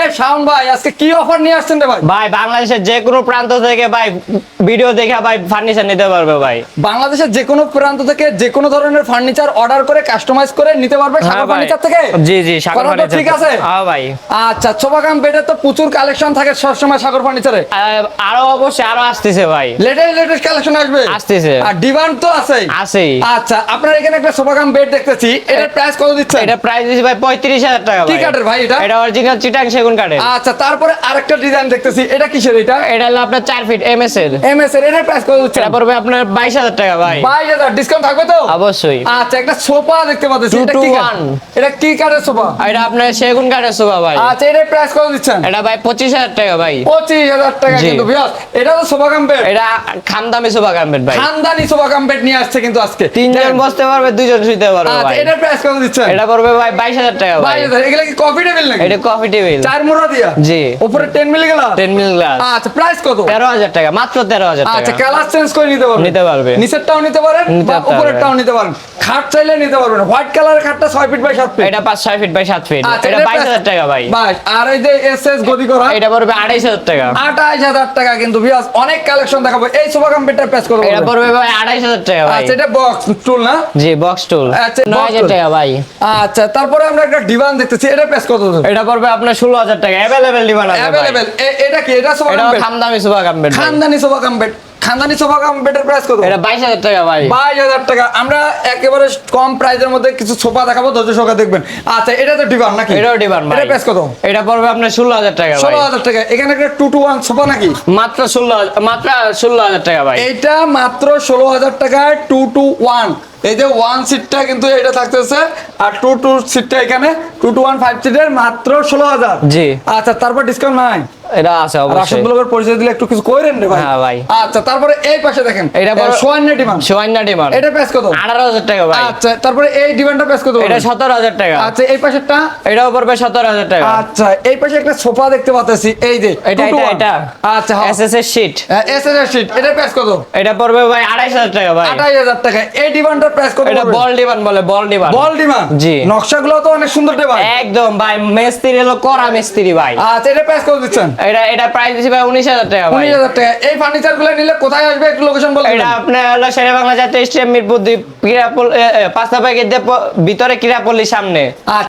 এই শাওন ভাই আজকে কি অফার নিয়ে আসছেন রে ভাই? ভাই বাংলাদেশের যে কোনো প্রান্ত থেকে ভাই ভিডিও দেখে ভাই ফার্নিচার নিতে পারবে ভাই। বাংলাদেশের যে কোনো প্রান্ত থেকে যে কোনো ধরনের ফার্নিচার অর্ডার করে কাস্টমাইজ করে নিতে পারবে সাগর হ্যাঁ ভাই। ফার্নিচার থেকে। জি জি সাগর কথা তো ফার্নিচার। ঠিক আছে? হ্যাঁ ভাই। আচ্ছা সোফা কাম বেডের তো প্রচুর কালেকশন থাকে সবসময় সাগর ফার্নিচারে। আরো অবশ্যই আরো আসতেছে ভাই। লেটেস্ট কালেকশন আসবে। আসতেছে। আর ডিমান্ড তো আছেই। আছেই। আচ্ছা আপনার এখানে একটা সোফা কাম বেড দেখতেছি, এটার প্রাইস কত দিচ্ছেন? এটা প্রাইস দিছি ভাই 35,000 টাকা কি ভাই। কাঠের ভাই এটা? এটা অরিজিনাল চিটাং সেগুন কাঠের। আচ্ছা তারপরে আরেকটা ডিজাইন দেখতেছি, এটা কিসের এটা? এটা হলো আপনার 4 ফিট এমএস এর। এমএস এর এটার প্রাইস কত দিচ্ছেন? এটা পড়বে আপনার 22,000 টাকা ভাই। 22,000 ডিসকাউন্ট থাকবে তো? অবশ্যই। আচ্ছা একটা সোফা দেখতে পাচ্ছি, এটা কি 2 to কাঠ? 1 এটা কি কাঠের সোফা? এটা আপনার সেগুন কাঠের সোফা ভাই। আচ্ছা এটার প্রাইস কত দিচ্ছেন? এটা ভাই 25,000 টাকা ভাই। 25,000 টাকা জি। কিন্তু ভিউয়ার্স, এটা তো সোফা কাম বেড। এটা খানদামি সোফা কাম্পেট ভাই। খানদানি সোফা কাম বেড নিয়ে আসছে কিন্তু আজকে। তিনজন বসতে পারবে, দুইজন শুতে পারবে আচ্ছা ভাই। এটার প্রাইস কত দিচ্ছেন? এটা পড়বে ভাই 22,000 টাকা ভাই। 22,000 এগুলা কি কফি টেবিল নাকি? এটা কফি টেবিল। চার মোড়া দিয়া? জি। উপরে 10 মিলি গ্লাস? 10 মিলি গ্লাস। আচ্ছা প্রাইস কত? 13,000 টাকা, মাত্র 13,000 আচ্ছা টাকা। কালার চেঞ্জ করে নিতে পারবেন। নিতে পারবে। নিচেরটাও নিতে পারেন নিতে বা পারবে। উপরেরটাও নিতে পারেন। খাট চাইলে নিতে পারবেন। হোয়াইট কালারের খাটটা 6 ফিট বাই 7 ফিট। এটা 5-6 ফিট বাই 7 ফিট। আচ্ছা, এটা এটার 22,000 টাকা ভাই। বাস আর এই যে এসএস গদি করা এটা পড়বে 28,000 টাকা। 28,000 টাকা কিন্তু ভিউয়ার্স অনেক কালেকশন দেখাবো। এই সোফা কম্পিউটার প্রেস করব। এটা পড়বে ভাই 28,000 টাকা ভাই। আচ্ছা এটা বক্স টুল না? জি বক্স টুল। আচ্ছা, box 9,000 tool। টাকা ভাই। আচ্ছা তারপরে আমরা একটা ডিভান দেখতেছি, এটা প্রেস কত? এটা পড়বে আপনার 16,000 টাকা। अवेलेबल ডিমান্ড আছে ভাই। अवेलेबल এটা কি? এটা সোফা এটা কম্পিউটার খানদামি সোফা কাম্পেট। খানদানি সোফা কম্পিউটার। খানদানি সোফা কম্পিউটার প্রেস কত? এটা 22,000 টাকা ভাই। 22,000 টাকা। আমরা একেবারে কম প্রাইসের মধ্যে কিছু সোফা দেখাবো, ধৈর্য সহকারে দেখবেন। আচ্ছা এটা তো ডিভান নাকি? এটাও ডিমান্ড ভাই। এটা প্রেস কত? এটা পড়বে আপনার 16,000 টাকা ভাই। 16,000 টাকা। এখানে একটা 2 to 1 সোফা নাকি? মাত্র 16,000 টাকা ভাই। এইটা মাত্র 16,000 টাকায় 2 to 1। এই যে 1 সিটটা কিন্তু এটা থাকতেছে আর 2 to সিটটা এখানে 2 to 1 5 সিটের মাত্র 16,000। জি। আচ্ছা তারপর ডিসকাউন্ট নাই? এটা আছে রাশিদ অবশ্যই। ব্লগের পরিচয় দিলে একটু কিছু কইরেন রে ভাই। হ্যাঁ ভাই। আচ্ছা তারপরে এই পাশে দেখেন, এটা বড় সোয়ান্না ডিমান্ড। সোয়াইনা ডিমান্ড। এটা প্রাইস কত? 18,000 টাকা ভাই। আচ্ছা তারপরে এই ডিমান্ডটা প্রাইস কত? এটা 17,000 টাকা। আচ্ছা এই পাশেরটা? এটাও পড়বে 17,000 টাকা। আচ্ছা এই পাশে একটা সোফা দেখতে পাচ্ছি, এই যে এটা 2 to 1। এটা আচ্ছা এসএস এর শীট। এসএস শীট, এটা প্রাইস কত? এটা পড়বে ভাই 28,000 টাকা ভাই। 28,000 টাকা। এই ডিমান্ডটার প্রাইস কত? এটা বল ডিমান্ড বলে, বল ডিমান্ড। বল ডিমান্ড। জি। নকশাগুলো তো অনেক সুন্দর রে ভাই। একদম ভাই, মিস্ত্রি হলো করা মিস্ত্রি ভাই। আচ্ছা এটা প্রাইস কত দিচ্ছেন? এটা প্রাইস দিছি ভাই 19,000 টাকা ভাই। 19,000 টাকা। এই ফার্নিচারগুলো নিলে কোথায় আসবে একটু লোকেশন বলে এটা দিবেন। আপনার হলো শেরে বাংলা জাতীয় স্টেডিয়াম মিরপুর 2 ক্রীড়াপল্লী 5 ভিতরে ক্রীড়াপল্লীর সামনে। আচ্ছা